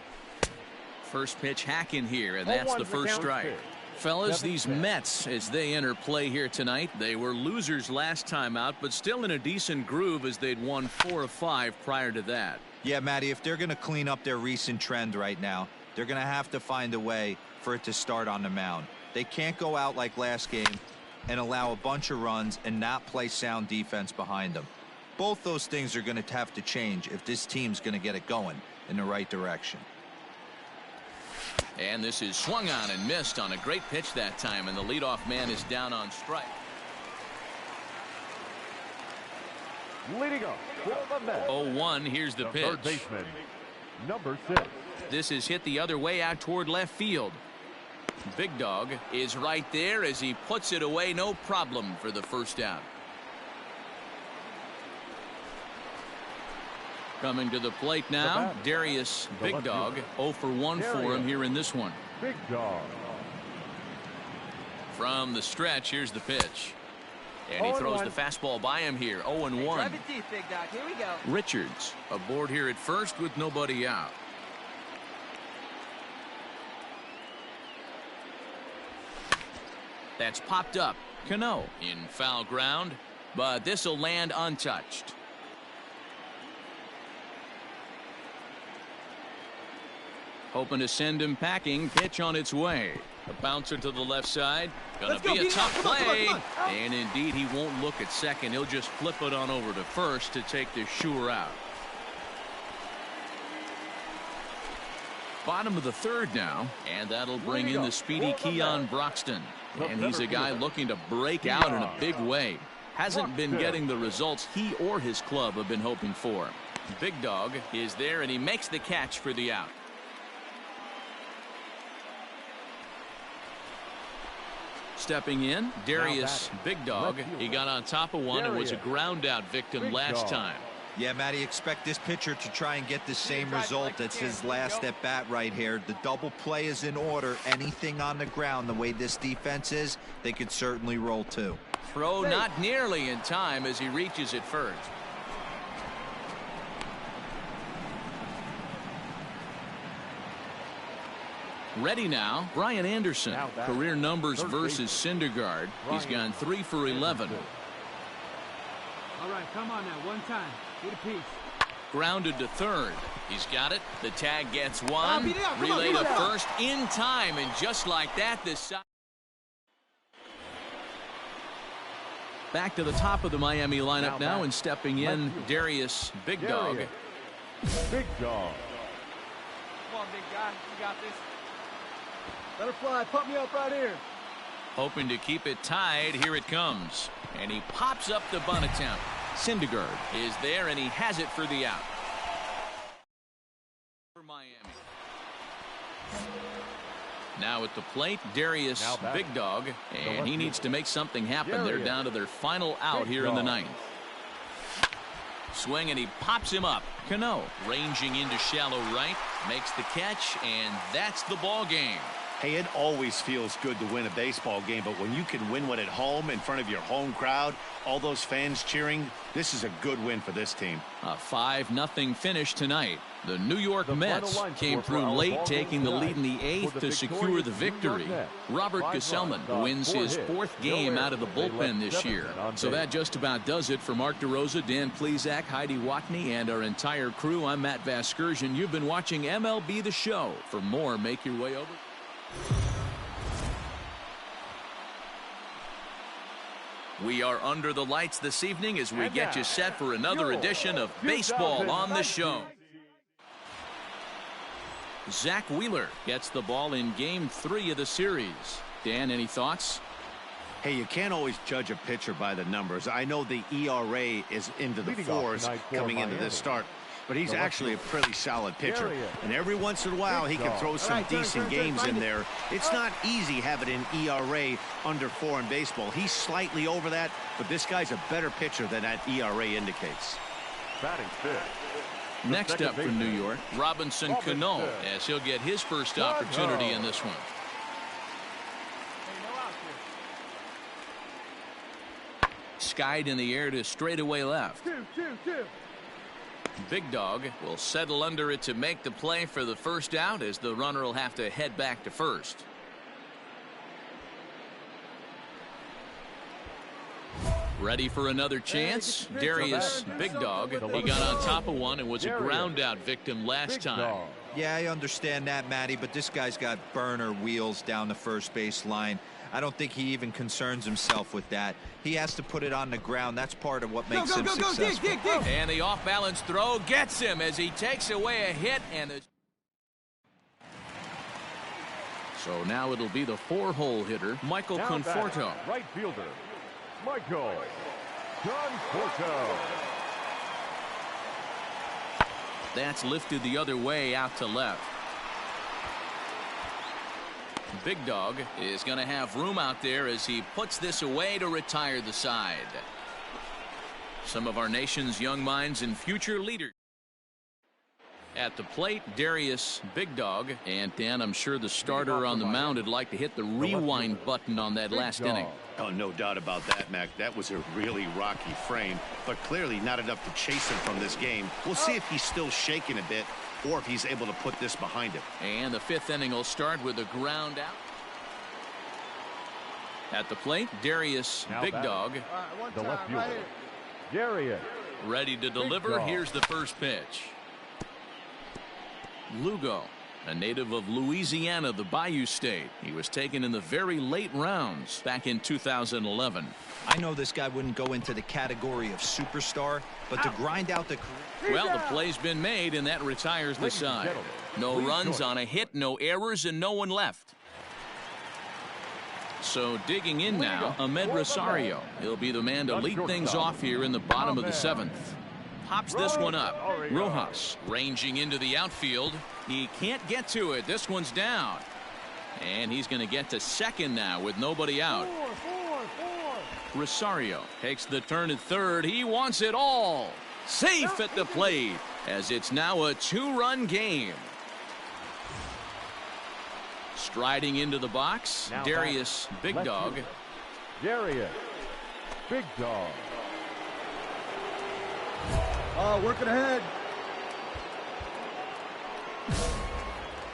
First pitch hack in here, and that's the first strike. Fellas, these Mets, as they enter play here tonight, they were losers last time out, but still in a decent groove as they'd won 4 of 5 prior to that. Yeah, Matty, if they're going to clean up their recent trend right now, they're going to have to find a way for it to start on the mound. They can't go out like last game and allow a bunch of runs and not play sound defense behind them. Both those things are going to have to change if this team's going to get it going in the right direction. And this is swung on and missed on a great pitch that time, and the leadoff man is down on strike. Leading up for the Mets. 0-1, here's the pitch. Third baseman, number 6. This is hit the other way out toward left field. Big Dog is right there as he puts it away, no problem for the first out. Coming to the plate now, Darius Big Dog, 0 for 1 for him here in this one. Big Dog. From the stretch, here's the pitch. And he throws the fastball by him here, 0-1. Drive it deep, Big Dog. Here we go. Richards aboard here at first with nobody out. That's popped up. Cano in foul ground, but this will land untouched. Hoping to send him packing. Pitch on its way. A bouncer to the left side. Gonna be a tough play. And indeed, he won't look at second. He'll just flip it on over to first to take the sure out. Bottom of the third now, and that'll bring in the speedy Keon Broxton. And he's a guy looking to break out in a big way. Hasn't been getting the results he or his club have been hoping for. Big Dog is there, and he makes the catch for the out. Stepping in, Darius Big Dog. He got on top of one and was a ground out victim last time. Yeah, Matty, expect this pitcher to try and get the same result as his last at bat right here. The double play is in order. Anything on the ground, the way this defense is, they could certainly roll too. Throw not nearly in time as he reaches it first. Ready now, Brian Anderson. Career numbers versus Syndergaard. He's gone 3 for 11. All right, come on now, one time. Get a piece. Grounded to third. He's got it. The tag gets one. Relay to first in time, and just like that, this side. Back to the top of the Miami lineup now, and stepping in, Darius Big Dog. Big Dog. Come on, big guy. You got this. Let her fly. Pump me up right here. Hoping to keep it tied. Here it comes. And he pops up the bunt attempt. Syndergaard is there, and he has it for the out. For Miami. Now at the plate, Darius Big Dog, and he needs to make something happen. They're down to their final out here in the ninth. Swing, and he pops him up. Cano ranging into shallow right, makes the catch, and that's the ball game. Hey, it always feels good to win a baseball game, but when you can win one at home in front of your home crowd, all those fans cheering, this is a good win for this team. A 5-0 finish tonight. The New York Mets came through late, taking the lead in the 8th to secure the victory. Robert Gesellman wins his 4th game out of the bullpen this year. So that just about does it for Mark DeRosa, Dan Plesac, Heidi Watney, and our entire crew. I'm Matt Vasgersian. You've been watching MLB The Show. For more, make your way over. We are under the lights this evening as we get you set for another edition of Baseball on the Show. Zach Wheeler gets the ball in Game 3 of the series. Dan, any thoughts? Hey, you can't always judge a pitcher by the numbers. I know the ERA is into the 4s coming into this start, but he's actually a pretty solid pitcher. And every once in a while, he can throw some decent games in there. It's not easy having an ERA under 4 in baseball. He's slightly over that, but this guy's a better pitcher than that ERA indicates. Batting fifth. Next up for New York, Robinson Cano, as he'll get his first opportunity in this one. Skied in the air to straightaway left. Big Dog will settle under it to make the play for the first out, as the runner will have to head back to first. Ready for another chance? Darius Big Dog. He got on top of one and was a ground out victim last time. Yeah, I understand that, Matty, but this guy's got burner wheels down the first base line. I don't think he even concerns himself with that. He has to put it on the ground. That's part of what makes him successful. Dig. And the off-balance throw gets him as he takes away a hit. And so now it'll be the 4-hole hitter, Michael Conforto. Right fielder, Michael Conforto. That's lifted the other way out to left. Big Dog is going to have room out there as he puts this away to retire the side. Some of our nation's young minds and future leaders. At the plate, Darius Big Dog. And Dan, I'm sure the starter on the mound would like to hit the rewind button on that last inning. Oh, no doubt about that, Mac. That was a really rocky frame, but clearly not enough to chase him from this game. We'll see if he's still shaking a bit, or if he's able to put this behind him. And the 5th inning will start with a ground out. At the plate, Darius Big Dog. The left fielder, Darius. Ready to deliver. Here's the first pitch. Lugo, a native of Louisiana, the Bayou State. He was taken in the very late rounds back in 2011. I know this guy wouldn't go into the category of superstar, but to grind out the career. Well, the play's been made, and that retires the side. No runs on a hit, no errors, and no one left. So digging in now, Ahmed Rosario. He'll be the man to lead things off here in the bottom of the 7th. Pops this one up. Rojas ranging into the outfield. He can't get to it. This one's down. And he's going to get to second now with nobody out. Rosario takes the turn at third. He wants it all. Safe at the plate, as it's now a 2-run game. Striding into the box, Darius Big Dog. Darius Big Dog. Working ahead.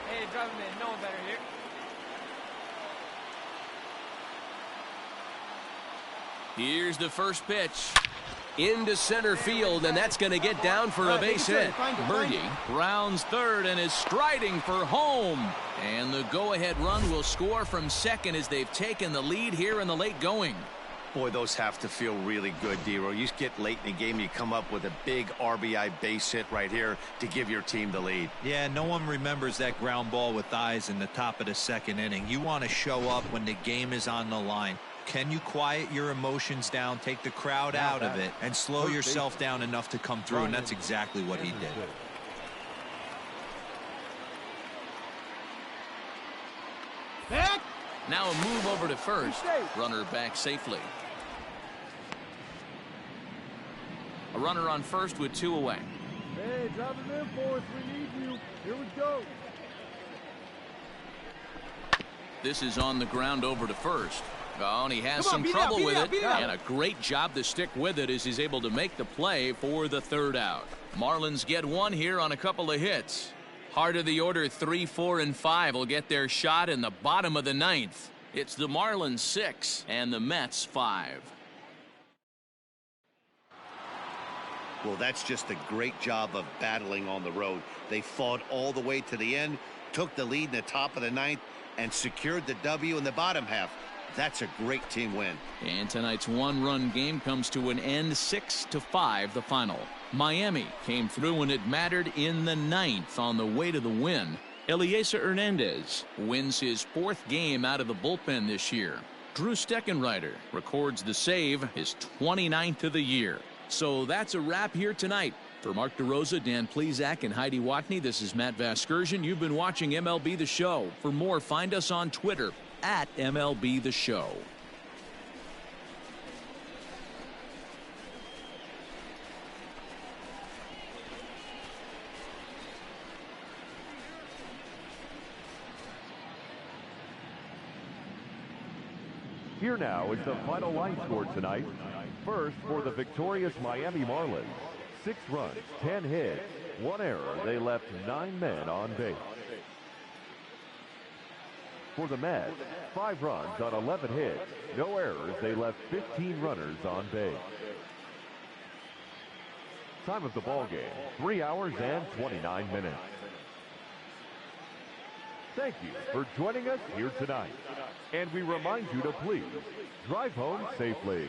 Hey, drive him in. No one better here. Here's the first pitch. Into center field, and that's going to get down for a base hit. Birdie rounds third and is striding for home. And the go-ahead run will score from second as they've taken the lead here in the late going. Boy, those have to feel really good, Dero. You get late in the game, you come up with a big RBI base hit right here to give your team the lead. Yeah, no one remembers that ground ball with eyes in the top of the 2nd inning. You want to show up when the game is on the line. Can you quiet your emotions down, take the crowd out of it, and slow yourself down enough to come through? And that's exactly what he did. Now a move over to first. Runner back safely. A runner on first with 2 away. Hey, drop him in for us. We need you. Here we go. This is on the ground over to first. Oh, and he has Come on, some beat it trouble out, with beat it it. out, beat it out. And a great job to stick with it as he's able to make the play for the third out. Marlins get one here on a couple of hits. Heart of the order 3, 4, and 5 will get their shot in the bottom of the ninth. It's the Marlins 6 and the Mets 5. Well, that's just a great job of battling on the road. They fought all the way to the end, took the lead in the top of the ninth, and secured the W in the bottom half. That's a great team win. And tonight's one-run game comes to an end, 6-5 the final. Miami came through when it mattered in the ninth on the way to the win. Elieser Hernandez wins his 4th game out of the bullpen this year. Drew Steckenrider records the save, his 29th of the year. So that's a wrap here tonight. For Mark DeRosa, Dan Plesac, and Heidi Watney, this is Matt Vasgersian. You've been watching MLB The Show. For more, find us on Twitter at MLB The Show. Here now is the final line score tonight. First, for the victorious Miami Marlins, 6 runs, 10 hits, 1 error. They left 9 men on base. For the Mets, 5 runs on 11 hits, no errors. They left 15 runners on base. Time of the ball game, 3 hours and 29 minutes. Thank you for joining us here tonight. And we remind you to please drive home safely.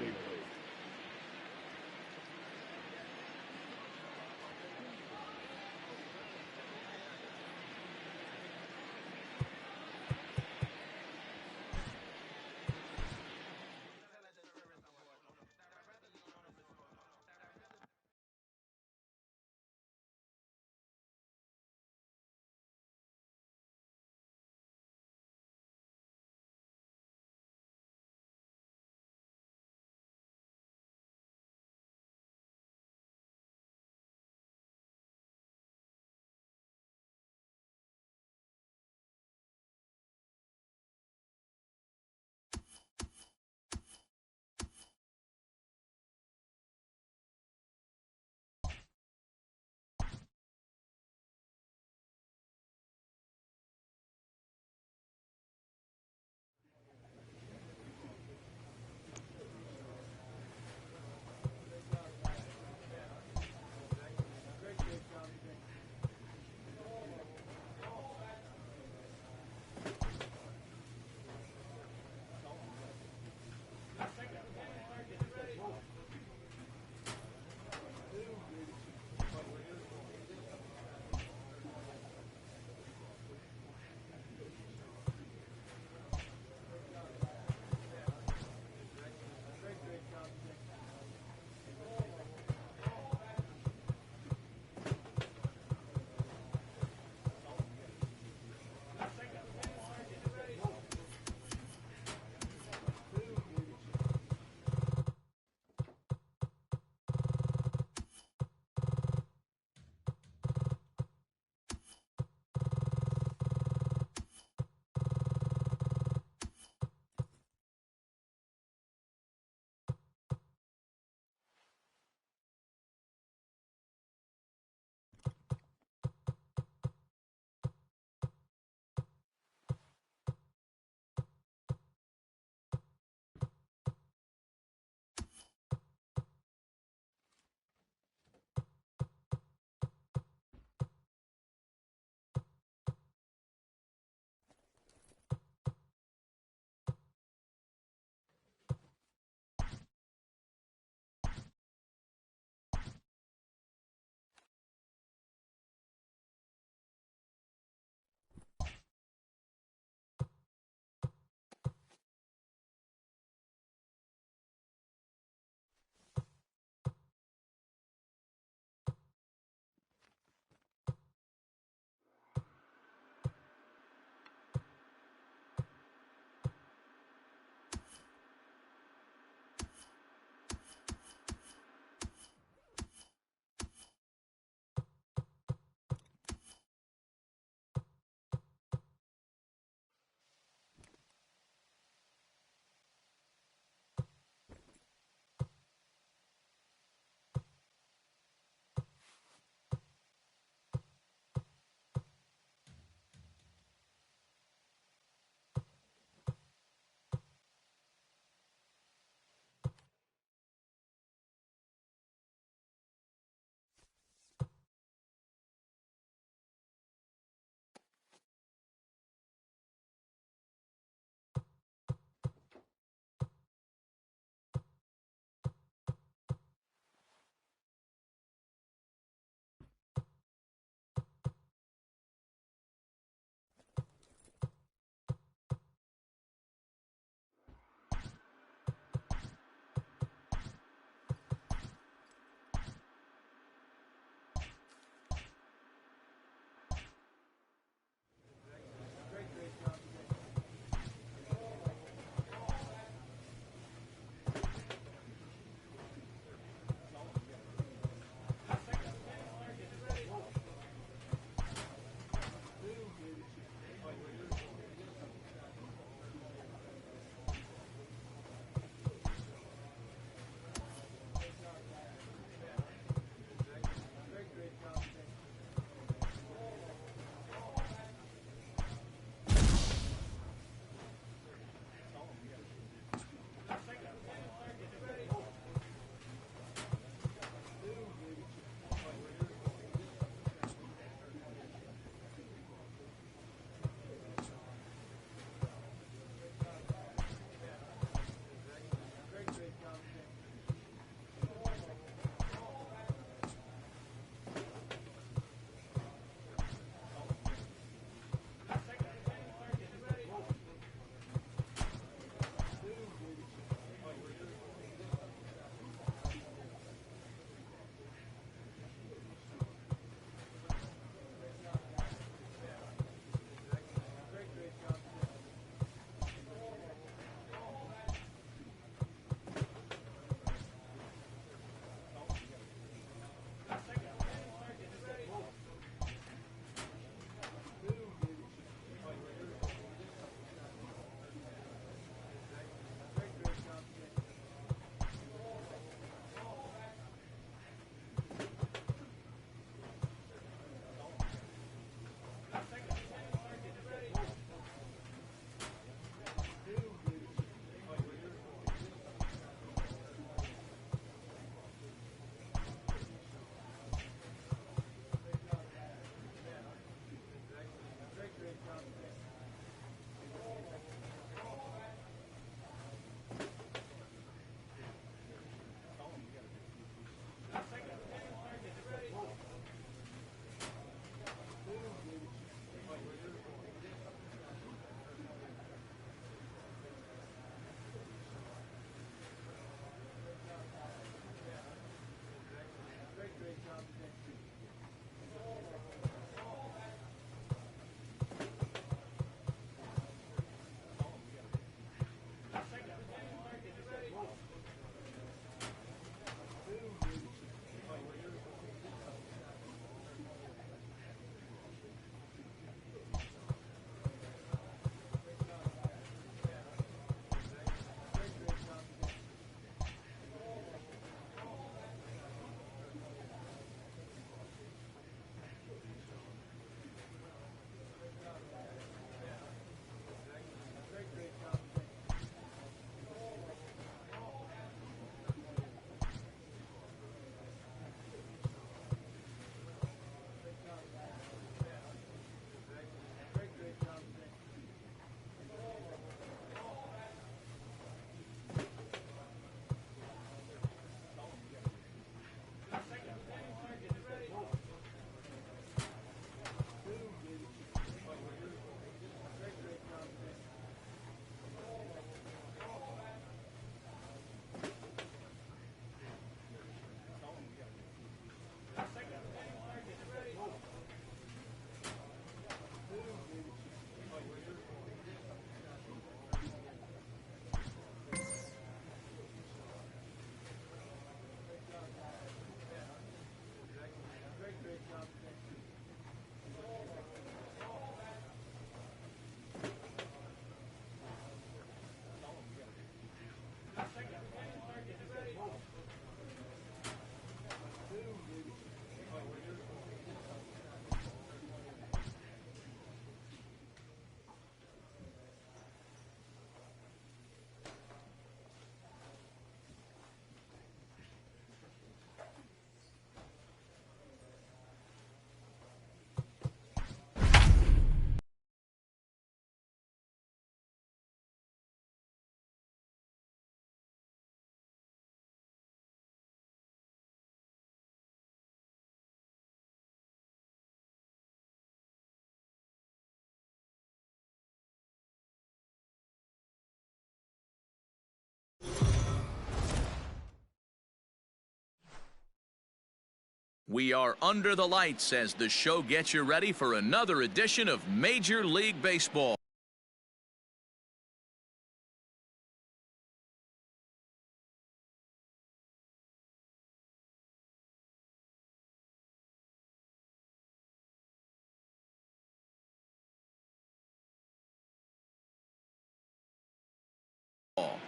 We are under the lights as the show gets you ready for another edition of Major League Baseball.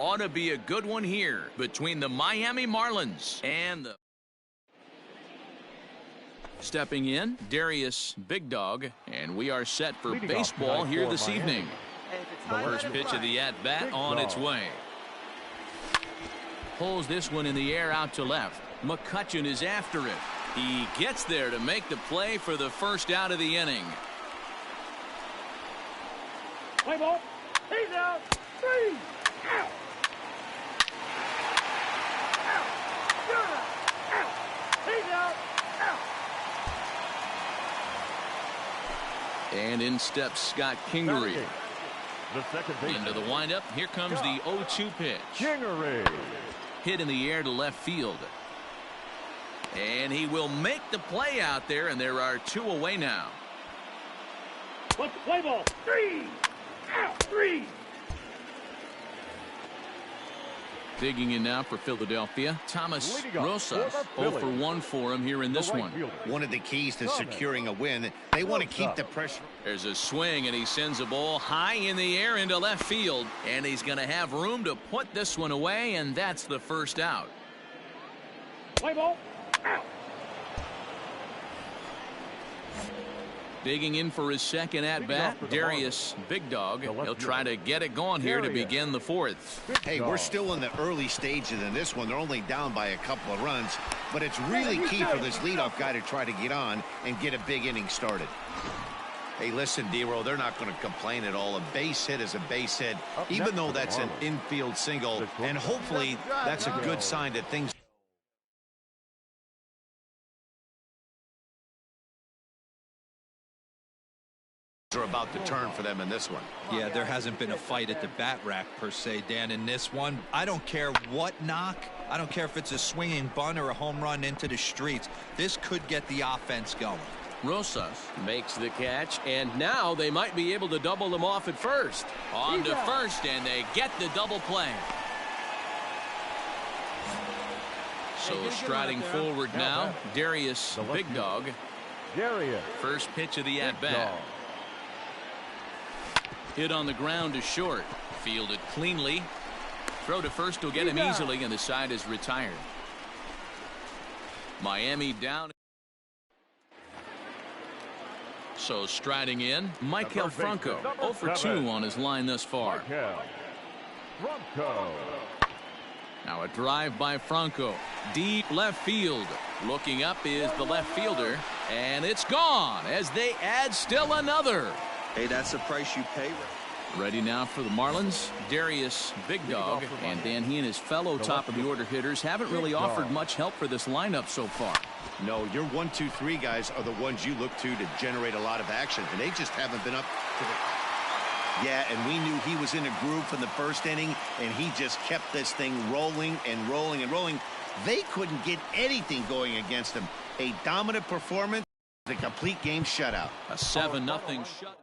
Ought to be a good one here between the Miami Marlins and the... Stepping in, Darius Big Dog, and we are set for baseball here this evening. The first pitch of the at-bat on its way. Pulls this one in the air out to left. McCutchen is after it. He gets there to make the play for the first out of the inning. Play ball. He's out. 3 out. And in steps Scott Kingery. Into the windup. Here comes the 0-2 pitch. Kingery. Hit in the air to left field. And he will make the play out there, and there are 2 away now. What's the play ball? 3 out. 3. Digging in now for Philadelphia, Thomas Rosas. 0 for 1 for him here in this one. One of the keys to securing a win, they want to keep the pressure. There's a swing, and he sends a ball high in the air into left field, and he's going to have room to put this one away, and that's the first out. Play ball. Out. Digging in for his second at-bat, Darius Big Dog. He'll try to get it going here to begin the 4th. Hey, we're still in the early stages in this one. They're only down by a couple of runs, but it's really key for this leadoff guy to try to get on and get a big inning started. Hey, listen, D-Row, they're not going to complain at all. A base hit is a base hit, even though that's an infield single, and hopefully that's a good sign that things are about to turn for them in this one. Yeah, there hasn't been a fight at the bat rack per se, Dan, in this one. I don't care what knock. I don't care if it's a swinging bunt or a home run into the streets. This could get the offense going. Rosas makes the catch, and now they might be able to double them off at first. On to first, and they get the double play. So striding forward now, Darius Big Dog. Darius. First pitch of the at-bat. Hit on the ground to short. Fielded cleanly. Throw to first will get him easily, and the side is retired. Miami down. So striding in, Michael Franco. 0 for 2 on his line thus far. Franco. Now a drive by Franco. Deep left field. Looking up is the left fielder. And it's gone as they add still another. Hey, that's the price you pay. Ready now for the Marlins. Darius Big Dog. And Dan, he and his fellow top of the order hitters haven't really offered much help for this lineup so far. No, your 1, 2, 3 guys are the ones you look to generate a lot of action, and they just haven't been up to the... Yeah, and we knew he was in a groove from the first inning, and he just kept this thing rolling and rolling and rolling. They couldn't get anything going against him. A dominant performance, the complete game shutout. A 7-0 shut.